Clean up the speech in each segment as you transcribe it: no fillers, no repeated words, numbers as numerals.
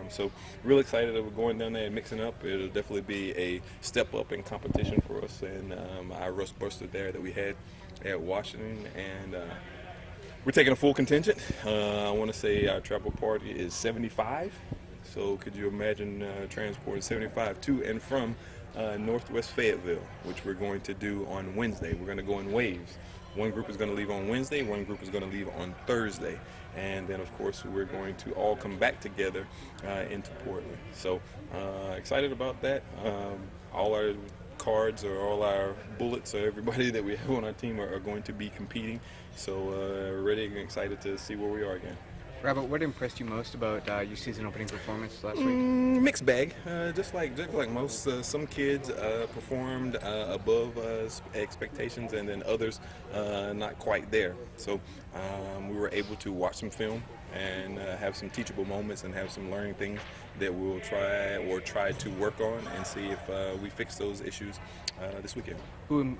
So real excited that we're going down there and mixing up. It'll definitely be a step up in competition for us and our rust buster there that we had at Washington. And we're taking a full contingent. I want to say our travel party is 75. So could you imagine transporting 75 to and from Northwest Fayetteville, which we're going to do on Wednesday. We're going to go in waves. One group is going to leave on Wednesday, one group is going to leave on Thursday. And then, of course, we're going to all come back together into Portland. So excited about that. All our cards or all our bullets or everybody that we have on our team are going to be competing. So ready and excited to see where we are again. Robert, what impressed you most about your season opening performance last week? Mixed bag, just like most. Some kids performed above expectations, and then others not quite there. So we were able to watch some film and have some teachable moments and have some learning things that we'll try to work on and see if we fix those issues this weekend. Who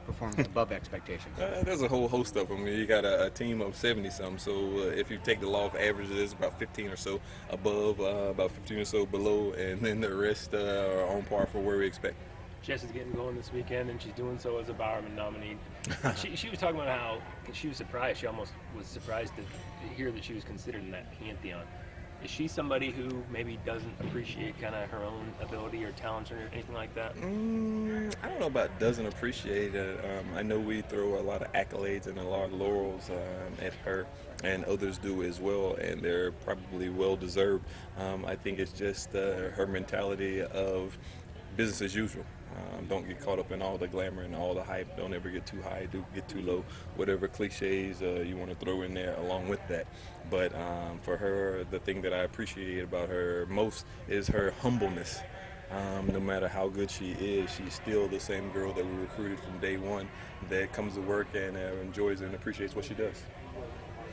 performed above expectations? There's a whole host of them. You got a team of 70-some, so if you take the law of averages, there's about 15 or so above, about 15 or so below, and then the rest are on par for where we expect. Jess is getting going this weekend, and she's doing so as a Bowerman nominee. She was talking about how she was surprised. She almost was surprised to hear that she was considered in that pantheon. Is she somebody who maybe doesn't appreciate kind of her own ability or talents or anything like that? I don't know about doesn't appreciate it. I know we throw a lot of accolades and a lot of laurels at her, and others do as well, and they're probably well deserved. I think it's just her mentality of business as usual. Don't get caught up in all the glamour and all the hype. Don't ever get too high, don't get too low. Whatever cliches you want to throw in there along with that. But for her, the thing that I appreciate about her most is her humbleness. No matter how good she is, she's still the same girl that we recruited from day one that comes to work and enjoys and appreciates what she does.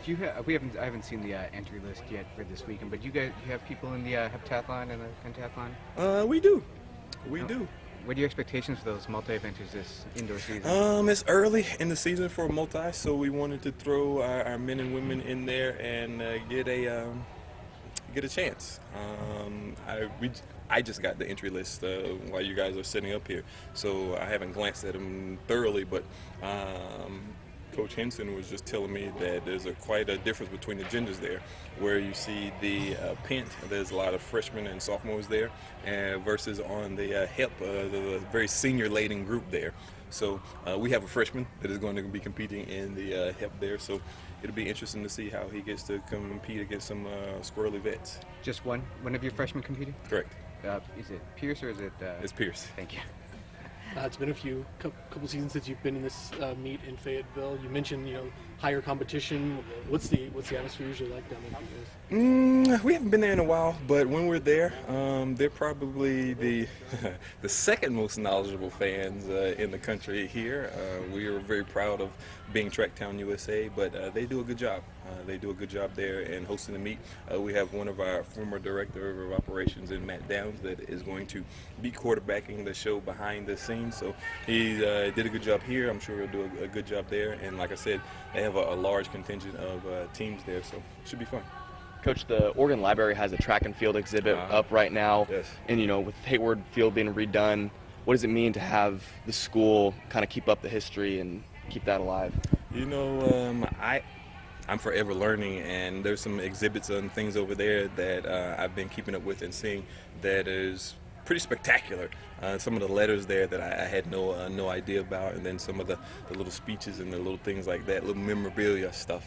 Do you I haven't seen the entry list yet for this weekend, but you have people in the heptathlon and the pentathlon? We do. We do. What are your expectations for those multi-eventers this indoor season? It's early in the season for multi, so we wanted to throw our men and women in there and get a chance. I just got the entry list while you guys are sitting up here, so I haven't glanced at them thoroughly, but Coach Henson was just telling me that there's quite a difference between the genders there, where you see the pent, there's a lot of freshmen and sophomores there, versus on the hep, the very senior-laden group there. So we have a freshman that is going to be competing in the hep there, so it'll be interesting to see how he gets to compete against some squirrely vets. Just one of your freshmen competing? Correct. Is it Pierce or is it? It's Pierce. Thank you. It's been a couple seasons since you've been in this meet in Fayetteville. You mentioned, higher competition. What's the atmosphere usually like down there for you guys? We haven't been there in a while, but when we're there, they're probably the second most knowledgeable fans in the country here. We are very proud of being Tracktown USA, but they do a good job. They do a good job there in hosting the meet. We have one of our former director of operations in Matt Downs that is going to be quarterbacking the show behind the scenes. So he did a good job here. I'm sure he'll do a good job there. And like I said, they have a large contingent of teams there, so it should be fun. Coach, the Oregon Library has a track and field exhibit up right now. Yes. And, with Hayward Field being redone, what does it mean to have the school kind of keep up the history and keep that alive? I'm forever learning, and there's some exhibits and things over there that I've been keeping up with and seeing that is pretty spectacular. Some of the letters there that I had no idea about, and then some of the little speeches and the little things like that, little memorabilia stuff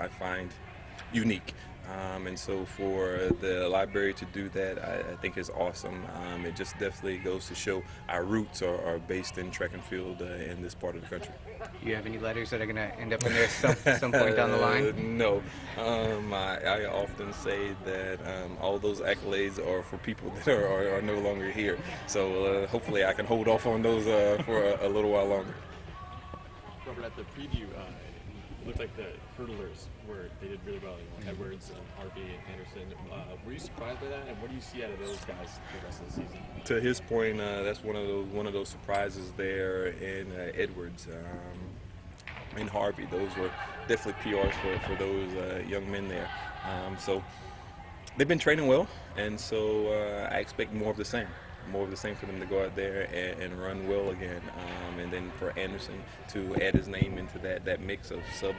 I find unique. And so for the library to do that, I think is awesome. It just definitely goes to show our roots are based in track and field in this part of the country. Do you have any letters that are going to end up in there some point down the line? No. I often say that all those accolades are for people that are no longer here. So hopefully I can hold off on those for a little while longer. Robert, at the preview, it looked like the hurdlers they did really well. Edwards, Harvey, and Anderson. Were you surprised by that? And what do you see out of those guys for the rest of the season? To his point, that's one of those surprises there in Edwards and Harvey. Those were definitely PRs for those young men there. So They've been training well, and so I expect more of the same. More of the same for them to go out there and run well again, and then for Anderson to add his name into that mix of sub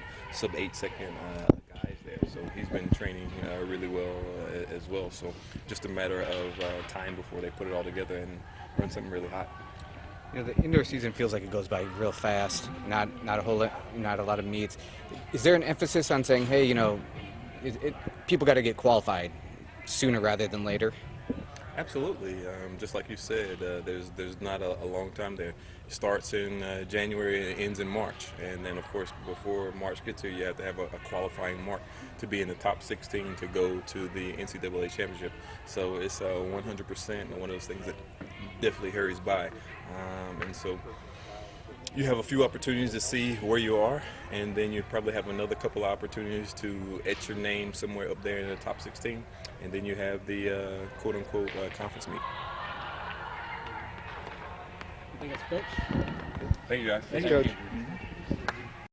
8 second guys there. So he's been training really well as well. So just a matter of time before they put it all together and run something really hot. You know, the indoor season feels like it goes by real fast. Not a lot of meets. Is there an emphasis on saying, hey, you know, people got to get qualified sooner rather than later? Absolutely. Just like you said, there's not a long time there. It starts in January and ends in March. And then, of course, before March gets here, you have to have a qualifying mark to be in the top 16 to go to the NCAA championship. So it's 100% one of those things that definitely hurries by. And so you have a few opportunities to see where you are, and then you probably have another couple of opportunities to etch your name somewhere up there in the top 16, and then you have the quote-unquote conference meet. I think that's Coach. Thank you, guys. Thanks, Coach.